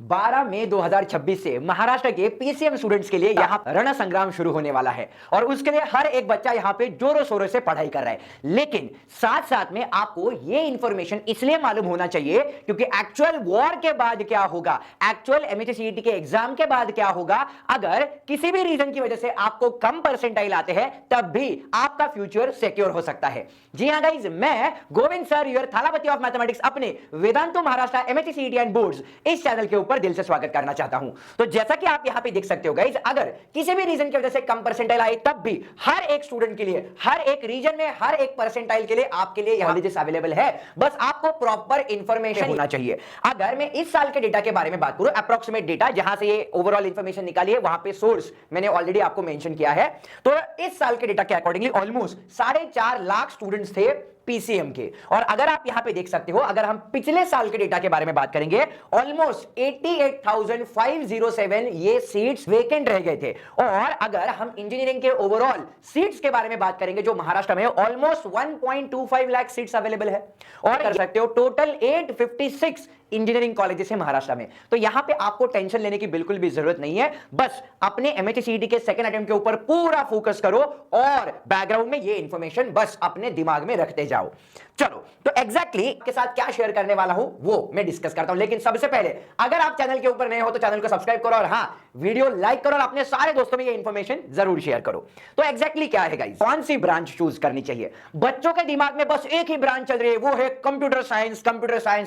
12 मई 2026 से महाराष्ट्र के PCM students के लिए यहाँ रण संग्राम शुरू होने वाला है और उसके लिए हर एक बच्चा यहाँ पे जोरों शोरों से पढ़ाई कर रहा है। लेकिन साथ साथ में आपको ये इंफॉर्मेशन इसलिए मालूम होना चाहिए क्योंकि एक्चुअल वॉर के बाद क्या होगा, एक्चुअल एमएचसीईटी के एग्जाम के बाद क्या होगा, अगर किसी भी रीजन की वजह से आपको कम परसेंटाइल आते हैं तब भी आपका फ्यूचर सिक्योर हो सकता है। जी हां गाइस, मैं Govind sir your Thalapathy of mathematics अपने Vedantu Maharashtra MHCET and boards इस चैनल के ऊपर दिल से स्वागत करना चाहता हूं। तो जैसा कि आप यहां पे देख सकते हो गाइस, अगर किसी भी रीजन की वजह से कम परसेंटाइल आए तब भी हर एक स्टूडेंट के लिए, हर एक रीजन में, हर एक परसेंटाइल के लिए आपके लिए यहां कॉलेजेस अवेलेबल है। बस आपको प्रॉपर इंफॉर्मेशन होना चाहिए। अगर मैं इस साल के डेटा के बारे में बात करूं, अप्रॉक्सीमेट डेटा जहां से ये ओवरऑल इंफॉर्मेशन निकाली है, वहां पे सोर्स मैंने ऑलरेडी आपको मेंशन किया है। तो इस साल के डेटा के अकॉर्डिंगली ऑलमोस्ट 4.5 लाख स्टूडेंट्स थे पीसीएम के। और अगर आप यहां पे देख सकते हो, अगर हम पिछले साल के डेटा के बारे में बात करेंगे, ऑलमोस्ट 88,507 ये सीट्स वेकेंट रह गए थे। और अगर हम इंजीनियरिंग के ओवरऑल सीट्स के बारे में बात करेंगे, जो महाराष्ट्र में ऑलमोस्ट 1.25 लाख सीट्स अवेलेबल है। और कर सकते हो टोटल 856 इंजीनियरिंग कॉलेजेस है महाराष्ट्र में। तो यहां पे आपको टेंशन लेने की बिल्कुल भी जरूरत नहीं है। बस अपने एमएचसीईटी के सेकंड अटेम्प्ट के ऊपर पूरा फोकस करो और बैकग्राउंड में ये इंफॉर्मेशन बस अपने दिमाग में रखते जाओ। चलो, तो एग्जैक्टली के साथ क्या शेयर करने वाला हूं वो मैं डिस्कस करता हूं। लेकिन सबसे पहले अगर आप चैनल के ऊपर नए हो तो चैनल को सब्सक्राइब करो और हां, वीडियो लाइक करो और अपने सारे दोस्तों में ये इंफॉर्मेशन जरूर शेयर करो। तो एग्जैक्टली क्या है गाइस, कौन सी ब्रांच चूज करनी चाहिए? बच्चों के दिमाग में बस एक ही ब्रांच चल रही है, वो है computer science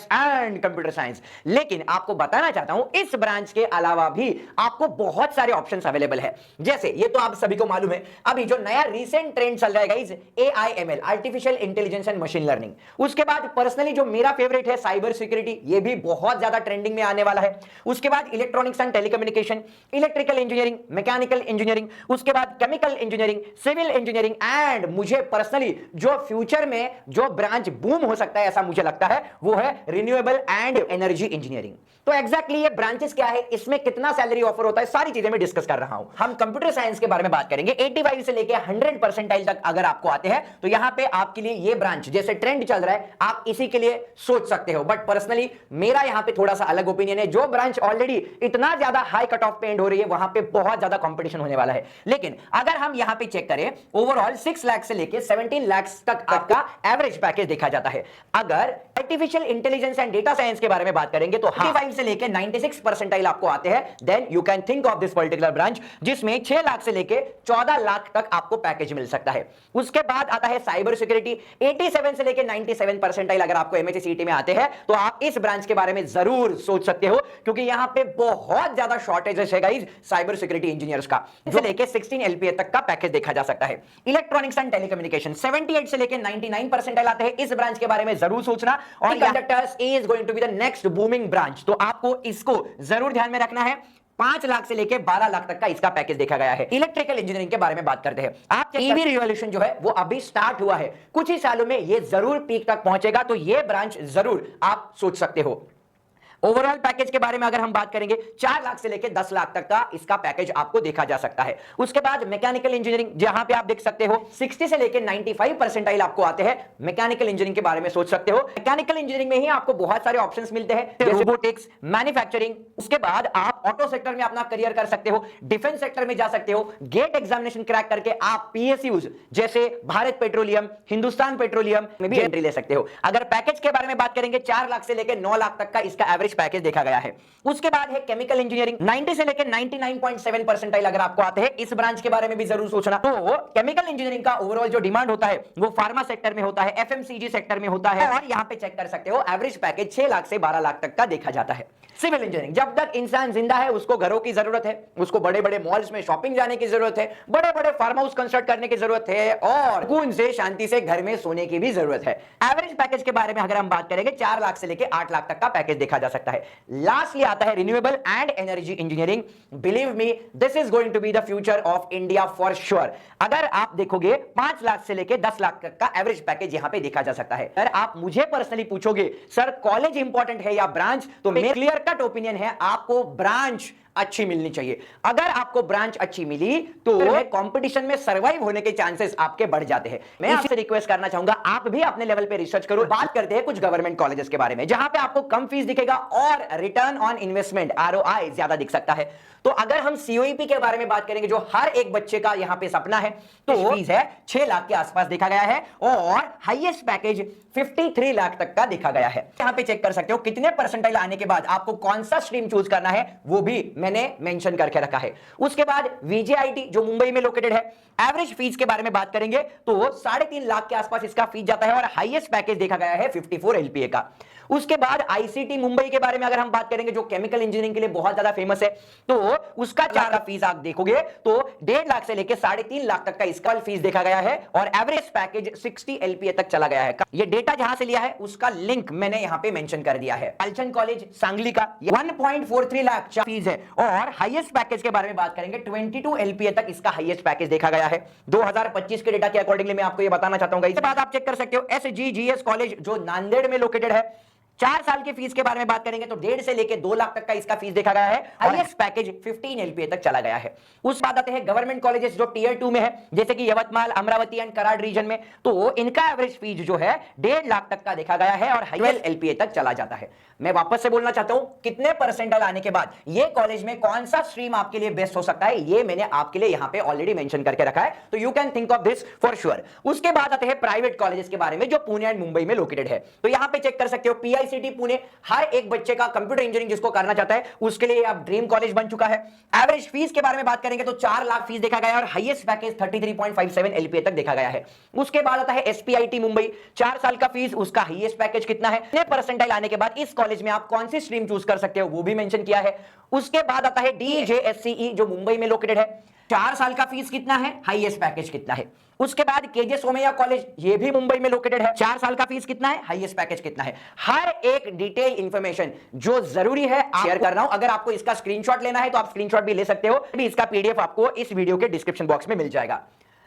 and computer science. लेकिन आपको बताना चाहता हूं, इस ब्रांच के अलावा भी आपको बहुत सारे ऑप्शंस अवेलेबल है। जैसे ये तो आप सभी को मालूम है, अभी जो नया रीसेंट ट्रेंड चल रहा है guys, AIML, artificial intelligence and machine learning. उसके बाद पर्सनली जो मेरा फेवरेट है साइबर सिक्योरिटी, ये भी बहुत ज्यादा ट्रेंडिंग में आने वाला है। उसके बाद electronics and telecommunication, electrical engineering, mechanical engineering, उसके बाद chemical engineering, civil engineering and मुझे पर्सनली जो फ्यूचर में जो ब्रांच बूम हो सकता है ऐसा मुझे लगता है, वो है रिन्यूएबल एंड एनर्जी इंजीनियरिंग। तो एग्जैक्टली ये ब्रांचेस क्या है, इसमें कितना सैलरी ऑफर होता है, सारी चीजें मैं डिस्कस कर रहा हूं। हम कंप्यूटर साइंस के बारे में बात करेंगे। 85 से लेके 100 परसेंटाइल तक अगर आपको आते हैं तो यहां पे आपके लिए ये ब्रांच, जैसे ट्रेंड चल रहा है, आप इसी के लिए सोच सकते हो। बट पर्सनली मेरा यहां पे थोड़ा सा अलग ओपिनियन है। जो ब्रांच ऑलरेडी इतना ज्यादा हाई कट ऑफ पे एंड हो रही है, वहां पे बहुत ज्यादा कंपटीशन होने वाला है। लेकिन अगर हम यहां पे चेक करें, ओवरऑल 6 लाख से लेके 17 लाख तक आपका एवरेज पैकेज देखा जाता है। अगर artificial intelligence and data science के बारे में बात करेंगे तो 85 से लेके 96 परसेंटाइल आपको आते हैं, then you can think of this particular branch, जिसमें 6 लाख से लेके 14 लाख तक आपको पैकेज मिल सकता है। उसके बाद आता है साइबर सिक्योरिटी। 87 से लेके 97 परसेंटाइल अगर आपको एमएचसीईटी में आते हैं तो आप इस ब्रांच के बारे में जरूर सोच सकते हो, क्योंकि यहां पे बहुत ज्यादा शॉर्टेजेस है गाइस साइबर सिक्योरिटी इंजीनियर्स का। जो लेके 16 एलपीए तक का पैकेज देखा जा सकता है। इलेक्ट्रॉनिक्स एंड टेलीकम्युनिकेशन 78 से लेके 99 परसेंटाइल आते हैं। इस ब्रांच के बारे में जरूर सोचना। और conductors is going to be the next booming branch, तो आपको इसको जरूर ध्यान में रखना है। 5 लाख से लेके 12 लाख तक का इसका पैकेज देखा गया है। इलेक्ट्रिकल इंजीनियरिंग के बारे में बात करते हैं। आप ईवी रिवॉल्यूशन जो है वो अभी स्टार्ट हुआ है, कुछ ही सालों में ये जरूर पीक तक पहुंचेगा, तो ये ब्रांच जरूर आप सोच सकते हो। ओवरऑल पैकेज के बारे में अगर हम बात करेंगे, 4 लाख से लेकर 10 लाख तक का इसका पैकेज आपको देखा जा सकता है। उसके बाद मैकेनिकल इंजीनियरिंग, जहां पे आप देख सकते हो 60 से लेकर 95 परसेंटाइल आपको आते हैं। मैकेनिकल इंजीनियरिंग के बारे में सोच सकते हो। मैकेनिकल इंजीनियरिंग में ही आपको बहुत सारे ऑप्शंस मिलते हैं, जैसे रोबोटिक्स, मैन्युफैक्चरिंग। उसके बाद आप ऑटो सेक्टर में अपना करियर कर सकते हो, डिफेंस सेक्टर में जा सकते हो। गेट एग्जामिनेशन क्रैक करके आप पीएसयूज जैसे भारत पेट्रोलियम, हिंदुस्तान पेट्रोलियम में भी एंट्री ले सकते हो। अगर पैकेज के बारे में बात करेंगे, 4 लाख से लेकर 9 लाख तक का इसका एवरेज पैकेज देखा गया है। उसके बाद है केमिकल इंजीनियरिंग। 90 से लेकर 99.7 परसेंटाइल अगर आपको आते हैं, इस ब्रांच के बारे में भी जरूर सोचना। तो केमिकल इंजीनियरिंग का ओवरऑल जो डिमांड होता है वो फार्मा सेक्टर में होता है, एफएमसीजी सेक्टर में होता है। और यहां पे चेक कर सकते हो एवरेज पैकेज 6 लाख से 12 लाख तक का देखा जाता है। सिविल इंजीनियरिंग, जब तक इंसान जिंदा है उसको घरों की जरूरत है, उसको बड़े बड़े मॉल्स में शॉपिंग जाने की जरूरत है, बड़े बड़े फार्म हाउस कंस्ट्रक्ट करने की जरूरत है और सुकून से शांति से घर में सोने की भी जरूरत है। एवरेज पैकेज के बारे में अगर हम बात करेंगे, 4 लाख से लेकर 8 लाख तक का पैकेज देखा जा सकता है। लास्टली आता है renewable and energy engineering. Believe me, this is going to be the future of India for sure. अगर आप देखोगे 5 लाख से लेकर 10 लाख तक का एवरेज पैकेज यहां पे देखा जा सकता है। अगर आप मुझे पर्सनली पूछोगे सर कॉलेज इंपॉर्टेंट है या ब्रांच, तो मेरा क्लियर कट ओपिनियन है, आपको ब्रांच अच्छी मिलनी चाहिए। अगर आपको ब्रांच अच्छी मिली तो कंपटीशन में सर्वाइव होने के चांसेस आपके बढ़ जाते हैं। मैं आपसे रिक्वेस्ट करना चाहूंगा, आप भी अपने लेवल पे रिसर्च करो। बात करते हैं कुछ गवर्नमेंट कॉलेजेस के बारे में, जहां पे आपको कम फीस दिखेगा और रिटर्न ऑन इन्वेस्टमेंट ROI ज्यादा दिख सकता है। तो अगर हम COEP के बारे में बात करेंगे, जो हर एक बच्चे का यहां पे सपना है, तो फीस है 6 लाख के आसपास देखा गया है और हाईएस्ट पैकेज 53 लाख तक का देखा गया है। यहां पे चेक कर सकते हो कितने परसेंटाइल आने के बाद आपको कौन सा स्ट्रीम चूज करना है, वो भी मैंने मेंशन करके रखा है। उसके बाद VJIT जो मुंबई में लोकेटेड है, एवरेज फीस के बारे में बात करेंगे तो 3.5 लाख के आसपास इसका फीस जाता है और हाईएस्ट पैकेज देखा गया है 54 LPA का। उसके बाद ICT मुंबई के बारे में अगर हम बात करेंगे, जो केमिकल इंजीनियरिंग के लिए बहुत ज्यादा फेमस है, तो उसका 4 लाख फीस आप देखोगे तो 1.5 लाख से लेकर 3.5 लाख तक का इसका फीस देखा गया है और एवरेज पैकेज 60 LPA तक चला गया है। ये डेटा जहां से लिया है उसका लिंक मैंने यहां पे मेंशन कर दिया है। पालचंद कॉलेज सांगली का 1.43 लाख फीस है और हाईएस्ट पैकेज के बारे में बात करेंगे 22 LPA तक इसका हाईएस्ट पैकेज देखा गया है 2025 के डेटा के अकॉर्डिंगली। मैं आपको ये बताना चाहता हूं। इसके बाद आप चेक कर सकते हो SGGS कॉलेज जो नांदेड़ में लोकेटेड है। 4 साल के फीस के बारे में बात करेंगे तो 1.5 से लेके 2 लाख तक का इसका फीस देखा गया है। हाईएस्ट पैकेज 15 LPA तक चला गया है। उस बाद आते हैं गवर्नमेंट कॉलेजेस जो टियर 2 में है, जैसे कि यवतमाल, अमरावती एंड कराड़ रीजन में, तो इनका एवरेज फीस जो है 1.5 लाख तक का देखा गया है और 12 LPA तक चला जाता है। मैं वापस से बोलना चाहता हूं, कितने परसेंटाइल आने के बाद ये कॉलेज में कौन सा स्ट्रीम आपके लिए बेस्ट हो सकता है, ये मैंने आपके लिए यहां पे ऑलरेडी मेंशन करके रखा है, तो you can think of this for sure. उसके बाद आते हैं प्राइवेट कॉलेजेस के बारे में जो पुणे एंड मुंबई में लोकेटेड है। तो यहां पे चेक कर सकते हो PICT पुणे, हर एक बच्चे का कंप्यूटर इंजीनियरिंग जिसको करना चाहता है उसके लिए अब ड्रीम कॉलेज बन चुका है। एवरेज फीस के बारे में बात करेंगे तो 4 लाख फीस देखा गया है और हाईएस्ट पैकेज 33.57 LPA तक देखा गया है। उसके बाद आता है SPIT मुंबई, 4 साल का फीस, उसका हाईएस्ट पैकेज कितना है, कितने परसेंटाइल आने के बाद इस कॉलेज में आप कौन सी स्ट्रीम चूज कर सकते हो, वो भी मेंशन किया है। उसके बाद आता है DJSCE जो मुंबई में लोकेटेड है, 4 साल का फीस कितना है, हाईएस्ट पैकेज कितना है। उसके बाद KJ सोमैया कॉलेज, ये भी मुंबई में लोकेटेड है, 4 साल का फीस कितना है, हाईएस्ट पैकेज कितना है। हर एक डिटेल इंफॉर्मेशन जो जरूरी है शेयर कर रहा हूं। अगर आपको इसका स्क्रीनशॉट लेना है तो आप स्क्रीनशॉट भी ले सकते हो, भी इसका PDF आपको इस वीडियो के डिस्क्रिप्शन बॉक्स में मिल जाएगा।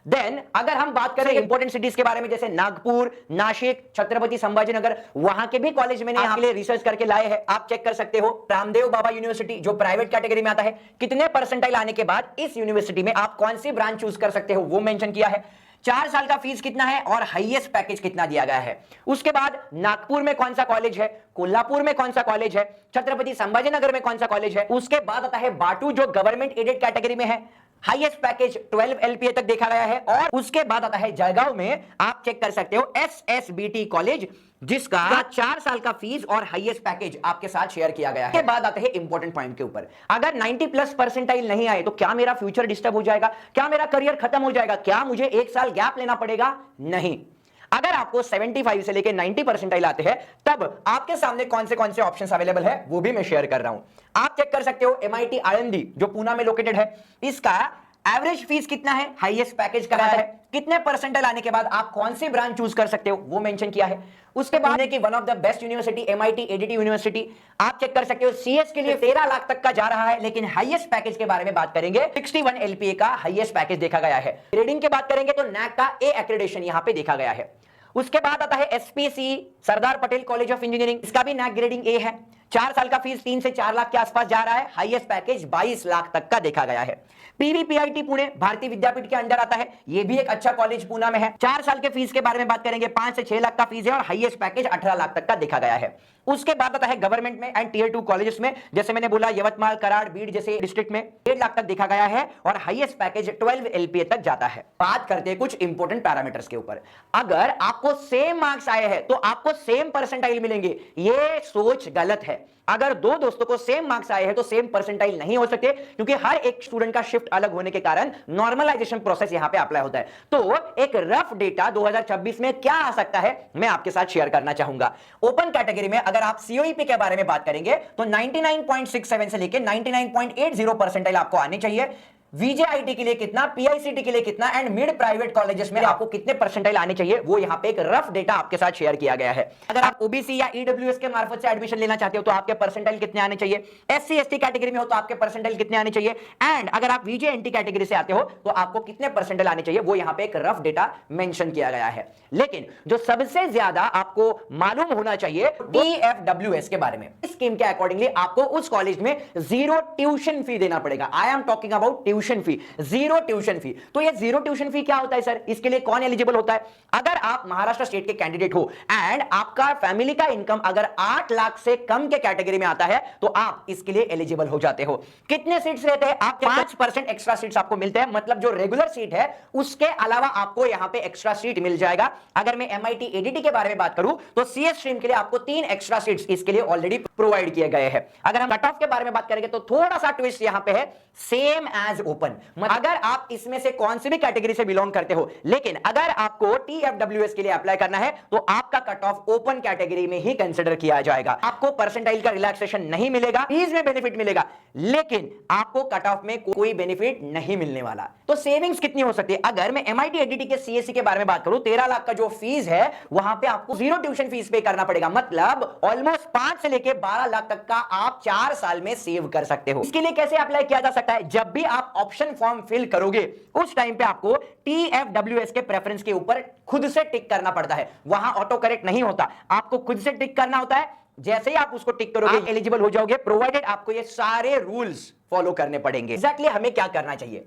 देन अगर हम बात करें इंपॉर्टेंट सिटीज के बारे में, जैसे नागपुर, नासिक, छत्रपति संभाजीनगर, वहां के भी कॉलेज मैंने यहाँ के लिए रिसर्च करके लाए हैं, आप चेक कर सकते हो। रामदेव बाबा यूनिवर्सिटी जो प्राइवेट कैटेगरी में आता है, कितने परसेंटाइल आने के बाद इस यूनिवर्सिटी में आप कौन सी ब्रांच चूज कर सकते हो, वो मेंशन किया है। 4 साल का फीस कितना है और हाईएस्ट पैकेज कितना दिया गया है। उसके बाद नागपुर में कौन सा कॉलेज है, कोल्हापुर में कौन सा कॉलेज है, छत्रपति संभाजीनगर में कौन सा कॉलेज है। उसके बाद आता है बाटू जो गवर्नमेंट एडेड कैटेगरी में है, हाईएस्ट पैकेज 12 LPA तक देखा गया है। और उसके बाद आता है जयगांव में, आप चेक कर सकते हो SSBT कॉलेज, जिसका 4 साल का फीस और हाईएस्ट पैकेज आपके साथ शेयर किया गया है। के बाद आते हैं इंपॉर्टेंट पॉइंट के ऊपर, अगर 90+ परसेंटाइल नहीं आए तो क्या मेरा फ्यूचर डिस्टर्ब हो जाएगा, क्या मेरा करियर खत्म हो जाएगा, क्या मुझे 1 साल गैप लेना पड़ेगा? नहीं। अगर आपको 75 से लेकर 90 परसेंटाइल आते हैं, तब आपके सामने कौन से ऑप्शंस अवेलेबल है वो भी मैं शेयर कर रहा हूं। आप चेक कर सकते हो MIT IMD जो पूना में लोकेटेड है, इसका एवरेज फीस कितना है, हाईएस्ट पैकेज का है, कितने परसेंटाइल आने के बाद आप कौन सी ब्रांच चूज कर सकते हो, वो मेंशन किया है। उसके बाद की one of the best university MIT ADT university, आप चेक कर सकते हो CS के लिए 13 लाख तक का जा रहा है, लेकिन हाईएस्ट पैकेज के बारे में बात करेंगे 61 LPA का हाईएस्ट पैकेज देखा गया है। ग्रेडिंग की बात करेंगे तो NAC का A एक्रेडिटेशन यहां पे देखा गया है। उसके बाद आता है SPC Sardar Patel college of engineering, इसका भी NAC ग्रेडिंग A है, 4 साल का फीस 3 से 4 लाख के आसपास जा रहा है, हाईएस्ट पैकेज 22 लाख तक का देखा गया है। PVPIT पुणे भारतीय विद्यापीठ के अंडर आता है, यह भी एक अच्छा कॉलेज पूना में है। 4 साल के फीस के बारे में बात करेंगे, 5 से 6 लाख का फीस है और हाईएस्ट पैकेज 18 लाख तक का देखा गया है। उसके बाद आता है गवर्नमेंट में एंड टियर 2 कॉलेजेस में, जैसे मैंने बोला यवतमाल, कराड़, बीड जैसे डिस्ट्रिक्ट में 1.5 लाख तक देखा गया है और हाईएस्ट पैकेज 12 LPA तक जाता है। बात करते हैं कुछ इंपॉर्टेंट पैरामीटर्स के ऊपर। अगर आपको सेम मार्क्स आए हैं तो आपको सेम परसेंटाइल मिलेंगे, ये सोच गलत है। अगर 2 दोस्तों को सेम मार्क्स आए हैं तो सेम परसेंटाइल नहीं हो सकते, क्योंकि हर एक स्टूडेंट का शिफ्ट अलग होने के कारण नॉर्मलाइजेशन प्रोसेस यहां पे अप्लाई होता है। तो एक रफ डेटा 2026 में क्या आ सकता है मैं आपके साथ शेयर करना चाहूंगा। ओपन कैटेगरी में अगर आप COEP के बारे में बात करेंगे तो 99.67 से लेकर 99.80 परसेंटाइल आपको आनी चाहिए। वीजेआईटी के लिए कितना, पीआईसीटी के लिए कितना एंड मिड प्राइवेट कॉलेजेस में आपको कितने परसेंटाइल आने चाहिए, वो यहां पे एक रफ डेटा आपके साथ शेयर किया गया है। अगर आप ओबीसी या ईडब्ल्यूएस के मार्फत से एडमिशन लेना चाहते हो तो आपके परसेंटाइल कितने आने चाहिए, एससी एसटी कैटेगरी में हो तो आपके परसेंटाइल कितने आने चाहिए, एंड अगर आप वीजेएनटी कैटेगरी से आते हो तो आपको कितने परसेंटाइल आने चाहिए, वो यहां पे एक रफ डेटा मेंशन किया गया है। लेकिन जो सबसे ज्यादा आपको मालूम होना चाहिए टीएफडब्ल्यूएस के बारे में, इस स्कीम के अकॉर्डिंगली आपको उस कॉलेज में जीरो ट्यूशन फी देना पड़ेगा। I am talking about tuition fee, zero tuition fee. तो ये जीरो ट्यूशन फी क्या होता है सर, इसके लिए कौन एलिजिबल होता है? अगर आप महाराष्ट्र स्टेट के कैंडिडेट हो एंड आपका फैमिली का इनकम अगर 8 लाख से कम के कैटेगरी में आता है तो आप इसके लिए एलिजिबल हो जाते हो। कितने सीट्स रहते हैं? आप 5% एक्स्ट्रा सीट्स आपको मिलते हैं, मतलब जो रेगुलर सीट है उसके अलावा आपको यहां पे एक्स्ट्रा सीट मिल जाएगा। अगर मैं एमआईटी एडीटी के बारे में बात करूं तो सीएस स्ट्रीम के लिए आपको 3 एक्स्ट्रा सीट्स इसके लिए ऑलरेडी प्रोवाइड किए गए हैं। अगर हम कट ऑफ के बारे में बात करेंगे तो थोड़ा सा ट्विस्ट यहां पे है, सेम एज ओपन। अगर आप इसमें से कौन सी भी कैटेगरी से बिलोंग करते हो, लेकिन अगर आपको टीएफडब्ल्यूएस के लिए अप्लाई करना है तो आपका कट ऑफ ओपन कैटेगरी में ही कंसीडर किया जाएगा। आपको परसेंटाइल का रिलैक्सेशन नहीं मिलेगा, फीस में बेनिफिट मिलेगा, लेकिन आपको कट ऑफ में कोई बेनिफिट नहीं मिलने वाला। तो सेविंग्स कितनी हो सकती है? अगर मैं एमआईटी एडीटी के सीएससी के बारे में बात करूं, 13 लाख का जो फीस है वहां पे आपको जीरो ट्यूशन फीस पे करना पड़ेगा, मतलब ऑलमोस्ट 5 से लेके 12 लाख तक का आप 4 साल में सेव कर सकते हो। इसके लिए कैसे अप्लाई किया जा सकता है? जब भी आप ऑप्शन फॉर्म फिल करोगे उस टाइम पे आपको टीएफडब्ल्यूएस के प्रेफरेंस के ऊपर खुद से टिक करना पड़ता है। वहां ऑटो करेक्ट नहीं होता, आपको खुद से टिक करना होता है। जैसे ही आप उसको टिक करोगे आप एलिजिबल हो जाओगे, प्रोवाइडेड आपको ये सारे रूल्स फॉलो करने पड़ेंगे। एग्जैक्टली हमें क्या करना चाहिए?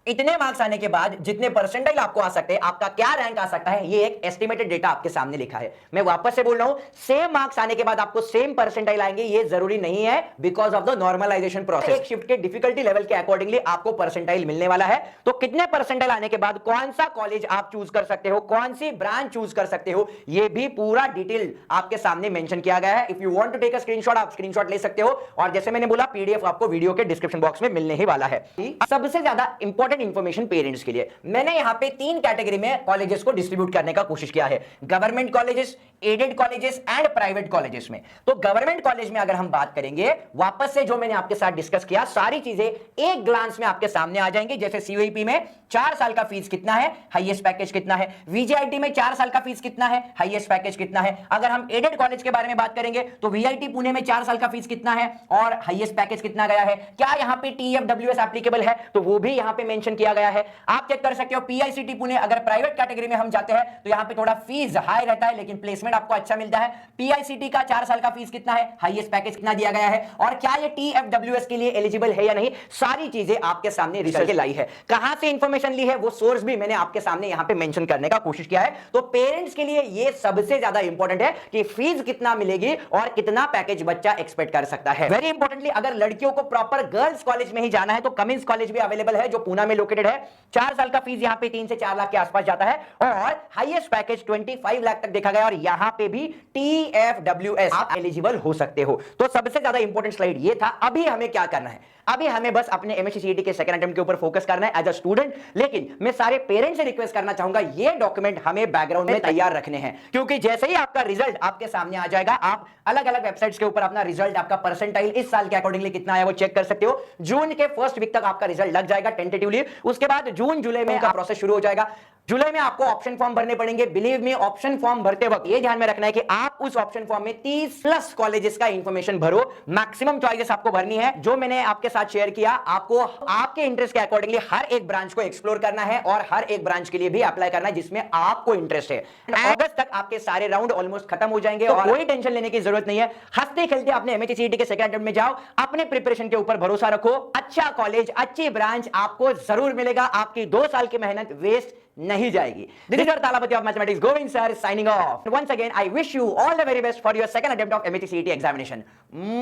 इतने मार्क्स आने के बाद जितने परसेंटाइल आपको आ सकते हैं, आपका क्या रैंक आ सकता है, ये एक एस्टिमेटेड डेटा आपके सामने लिखा है। मैं वापस से बोल रहा हूं, सेम मार्क्स आने के बाद आपको सेम परसेंटाइल आएंगे ये जरूरी नहीं है, because of the normalisation process. एक शिफ्ट के डिफिकल्टी लेवल के अकॉर्डिंगली आपको परसेंटाइल मिलने वाला है। तो कितने परसेंटाइल आने के बाद कौन सा कॉलेज आप चूज कर सकते हो, कौन सी ब्रांच चूज कर सकते हो, ये भी पूरा डिटेल आपके सामने मेंशन किया गया है। If you want to take a screenshot, आप स्क्रीनशॉट ले सकते हो, और जैसे मैंने बोला पीडीएफ आपको वीडियो के डिस्क्रिप्शन बॉक्स में मिलने ही वाला है। सबसे ज्यादा इंपॉर्टेंट इंफॉर्मेशन पेरेंट्स के लिए मैंने यहां पे 3 कैटेगरी में कॉलेजेस को डिस्ट्रीब्यूट करने का कोशिश किया है, government colleges, aided colleges and private colleges में। तो गवर्नमेंट कॉलेज में अगर हम बात करेंगे, वापस से जो मैंने आपके साथ डिस्कस किया सारी चीजें एक ग्लांस में आपके सामने आ जाएंगी। जैसे सीयूईपी में 4 साल का फीस कितना है, हाईएस्ट पैकेज कितना है, वीजेआईटी में 4 साल का फीस कितना है, हाईएस्ट पैकेज कितना है। अगर हम एडेड कॉलेज के बारे में बात करेंगे तो वीआईटी पुणे में 4 साल का फीस कितना है और हाईएस्ट पैकेज कितना गया है, क्या यहां पे टीएफडब्ल्यूएस एप्लीकेबल है, तो वो भी यहां पे मेंशन किया गया है। आप चेक कर सकते हो पीआईसीटी पुणे, अगर प्राइवेट कैटेगरी में हम जाते हैं तो यहां पे थोड़ा फीस हाई रहता है, लेकिन प्लेसमेंट आपको अच्छा मिलता है। पीआईसीटी का 4 साल का फीस कितना है, हाईएस्ट पैकेज कितना दिया गया है, और क्या ये टीएफडब्ल्यूएस के लिए एलिजिबल है या नहीं, सारी चीजें आपके सामने रिसर्च के लाई है। कहां से इंफॉर्मेशन ली है वो सोर्स भी मैंने आपके सामने यहां पे मेंशन करने का कोशिश किया है। तो पेरेंट्स के लिए ये सबसे ज्यादा इंपॉर्टेंट है कि फीस कितना मिलेगी और कितना पैकेज बच्चा एक्सपेक्ट कर सकता है। वेरी इंपॉर्टेंटली, अगर लड़कियों को प्रॉपर गर्ल्स कॉलेज में ही जाना है तो कमिंस कॉलेज भी अवेलेबल है जो पूना में लोकेटेड है। 4 साल का फीस यहां पे 3 से 4 लाख के आसपास जाता है और हाईएस्ट पैकेज 25 लाख तक देखा गया, और यहां पे भी टीएफडब्ल्यूएस आप एलिजिबल हो सकते हो। तो सबसे ज्यादा इंपॉर्टेंट स्लाइड ये था। अभी हमें क्या करना है? अभी हमें बस अपने एमएससी सीईटी के सेकंड अटेम्प्ट के ऊपर फोकस करना है एज अ स्टूडेंट। लेकिन मैं सारे पेरेंट्स से रिक्वेस्ट करना चाहूंगा, ये डॉक्यूमेंट हमें बैकग्राउंड में तैयार रखने हैं, क्योंकि जैसे ही आपका रिजल्ट आपके सामने आ जाएगा, आप अलग अलग वेबसाइट्स के ऊपर अपना रिजल्ट, आपका परसेंटाइल इस साल के अकॉर्डिंगली कितना आया वो चेक कर सकते हो। जून के फर्स्ट वीक तक आपका रिजल्ट लग जाएगा टेंटेटिवली। उसके बाद जून जुलाई में का प्रोसेस शुरू हो जाएगा। जुलाई में आपको ऑप्शन फॉर्म भरने पड़ेंगे। बिलीव मी, ऑप्शन फॉर्म भरते वक्त ये ध्यान में रखना है कि आप उस ऑप्शन फॉर्म में 30+ कॉलेजेस का इंफॉर्मेशन भरो। मैक्सिमम चॉइसेस आपको भरनी है। जो मैंने आपके साथ शेयर किया, आपको आपके इंटरेस्ट के अकॉर्डिंगली हर एक ब्रांच को एक्सप्लोर करना है और हर एक ब्रांच के लिए भी अप्लाई करना है जिसमें आपको इंटरेस्ट है। अगस्त तक आपके सारे राउंड ऑलमोस्ट खत्म हो जाएंगे और कोई टेंशन लेने की जरूरत नहीं है। हंसते खेलते अपने एमएससी सीईटी के सेकंड अटेम्प्ट में जाओ, अपने प्रिपरेशन के ऊपर भरोसा रखो। अच्छा कॉलेज, अच्छी ब्रांच आपको जरूर मिलेगा। आपकी 2 साल की मेहनत वेस्ट नहीं जाएगी। This is your Talapati of Mathematics, Govind sir, signing off. Once again, I wish you all the very best for your second attempt of MHCET examination.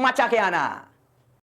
मचा के आना।